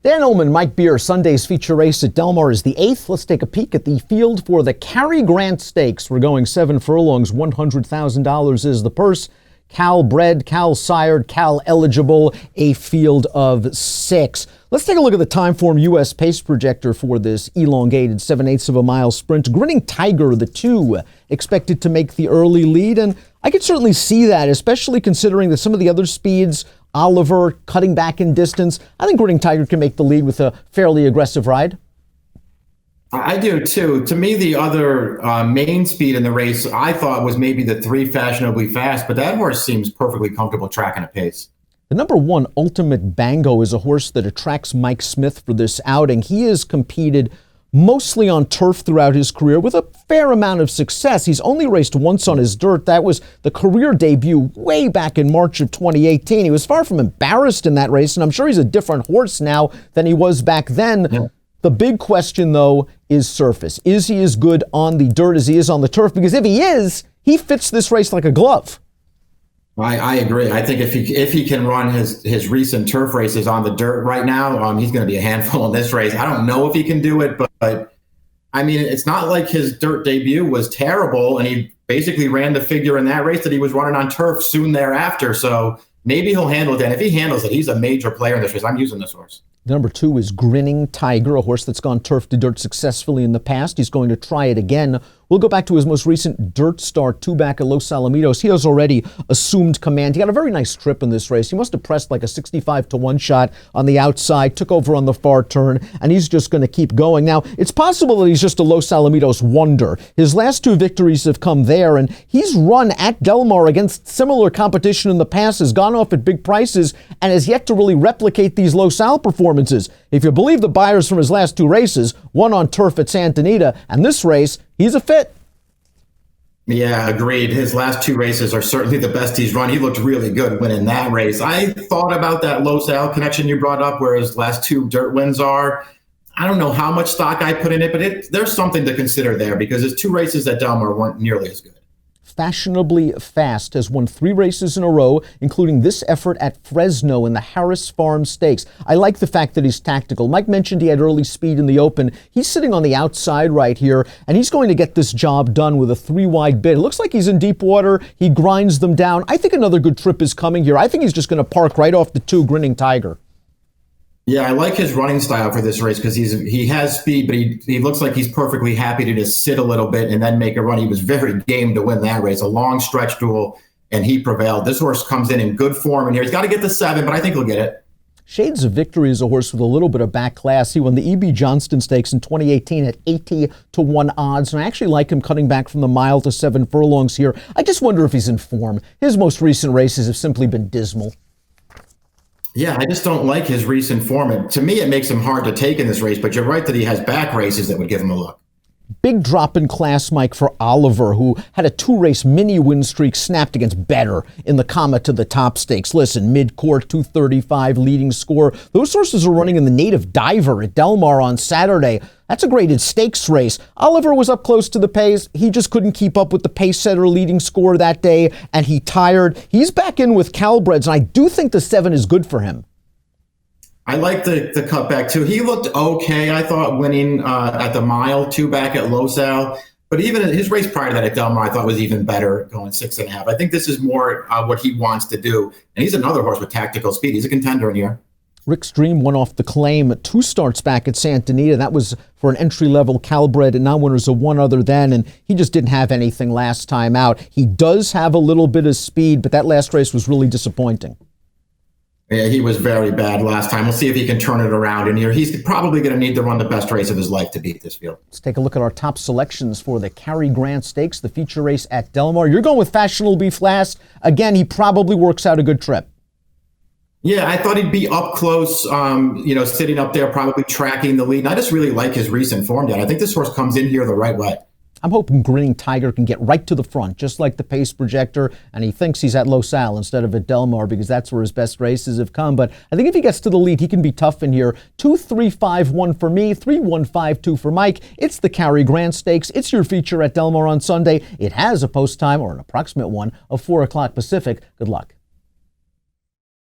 Dan Illman, Mike Beer, Sunday's feature race at Del Mar is the 8th. Let's take a peek at the field for the Cary Grant Stakes. We're going 7 furlongs, $100,000 is the purse. Cal bred, Cal sired, Cal eligible, a field of 6. Let's take a look at the Timeform U.S. pace projector for this elongated 7/8 of a mile sprint. Grinning Tiger, the 2, expected to make the early lead, and I could certainly see that, especially considering that some of the other speeds, Oliver cutting back in distance. I think Grinning Tiger can make the lead with a fairly aggressive ride. I do too. To me, the other main speed in the race I thought was maybe the 3 Fashionably Fast, but that horse seems perfectly comfortable tracking a pace. The number 1 Ultimate Bango is a horse that attracts Mike Smith for this outing. He has competed mostly on turf throughout his career with a fair amount of success. He's only raced once on his dirt. That was the career debut way back in March of 2018. He was far from embarrassed in that race, and I'm sure he's a different horse now than he was back then. Yeah. The big question, though, is surface. Is he as good on the dirt as he is on the turf? Because if he is, he fits this race like a glove. I agree. I think if he can run his recent turf races on the dirt right now, he's going to be a handful in this race. I don't know if he can do it, but I mean, it's not like his dirt debut was terrible, and he basically ran the figure in that race that he was running on turf soon thereafter. So maybe he'll handle it. And if he handles it, he's a major player in this race. I'm using this horse. Number 2 is Grinning Tiger, a horse that's gone turf to dirt successfully in the past. He's going to try it again. We'll go back to his most recent dirt start, 2 back at Los Alamitos. He has already assumed command. He got a very nice trip in this race. He must have pressed like a 65-1 shot on the outside, took over on the far turn, and he's just going to keep going. Now, it's possible that he's just a Los Alamitos wonder. His last 2 victories have come there, and he's run at Del Mar against similar competition in the past, has gone off at big prices, and has yet to really replicate these Los Al performances. If you believe the buyers from his last 2 races, one on turf at Santa Anita, and this race, he's a fit. Yeah, agreed. His last 2 races are certainly the best he's run. He looked really good winning that race. I thought about that Los Al connection you brought up, where his last 2 dirt wins are. I don't know how much stock I put in it, but there's something to consider there because his 2 races at Del Mar weren't nearly as good. Fashionably Fast has won 3 races in a row, including this effort at Fresno in the Harris Farm Stakes. I like the fact that he's tactical. Mike mentioned he had early speed in the open. He's sitting on the outside right here, and he's going to get this job done with a 3-wide bid. It looks like he's in deep water. He grinds them down. I think another good trip is coming here. I think he's just going to park right off the 2 Grinning Tiger. Yeah, I like his running style for this race because he has speed, but he looks like he's perfectly happy to just sit a little bit and then make a run. He was very game to win that race, a long stretch duel, and he prevailed. This horse comes in good form in here. He's got to get to 7, but I think he'll get it. Shades of Victory is a horse with a little bit of back class. He won the E.B. Johnston Stakes in 2018 at 80-1 odds, and I actually like him cutting back from the mile to 7 furlongs here. I just wonder if he's in form. His most recent races have simply been dismal. Yeah, I just don't like his recent form. And to me, it makes him hard to take in this race, but you're right that he has back races that would give him a look. Big drop in class, Mike, for Oliver, who had a 2-race mini win streak snapped against Better in the Comet to the Top Stakes. Listen, mid-court, 235 leading score. Those horses are running in the Native Diver at Del Mar on Saturday. That's a graded stakes race. Oliver was up close to the pace. He just couldn't keep up with the pace setter leading score that day, and he tired. He's back in with Calbreds, and I do think the 7 is good for him. I like the cutback, too. He looked okay, I thought, winning at the mile, 2 back at Los Al. But even his race prior to that at Del Mar, I thought was even better, going 6.5. I think this is more what he wants to do. And he's another horse with tactical speed. He's a contender in here. Rick's Dream won off the claim 2 starts back at Santa Anita. That was for an entry-level Calbred and non-winners of 1 other than, and he just didn't have anything last time out. He does have a little bit of speed, but that last race was really disappointing. Yeah, he was very bad last time. We'll see if he can turn it around in here. He's probably going to need to run the best race of his life to beat this field. Let's take a look at our top selections for the Cary Grant Stakes, the feature race at Del Mar. You're going with Fashionably Fast. Again, he probably works out a good trip. Yeah, I thought he'd be up close, sitting up there, probably tracking the lead. And I just really like his recent form, Dan. I think this horse comes in here the right way. I'm hoping Grinning Tiger can get right to the front, just like the pace projector, and he thinks he's at Los Al instead of at Del Mar because that's where his best races have come. But I think if he gets to the lead, he can be tough in here. 2-3-5-1 for me, 3-1-5-2 for Mike. It's the Cary Grant Stakes. It's your feature at Del Mar on Sunday. It has a post time, or an approximate one, of 4 o'clock Pacific. Good luck.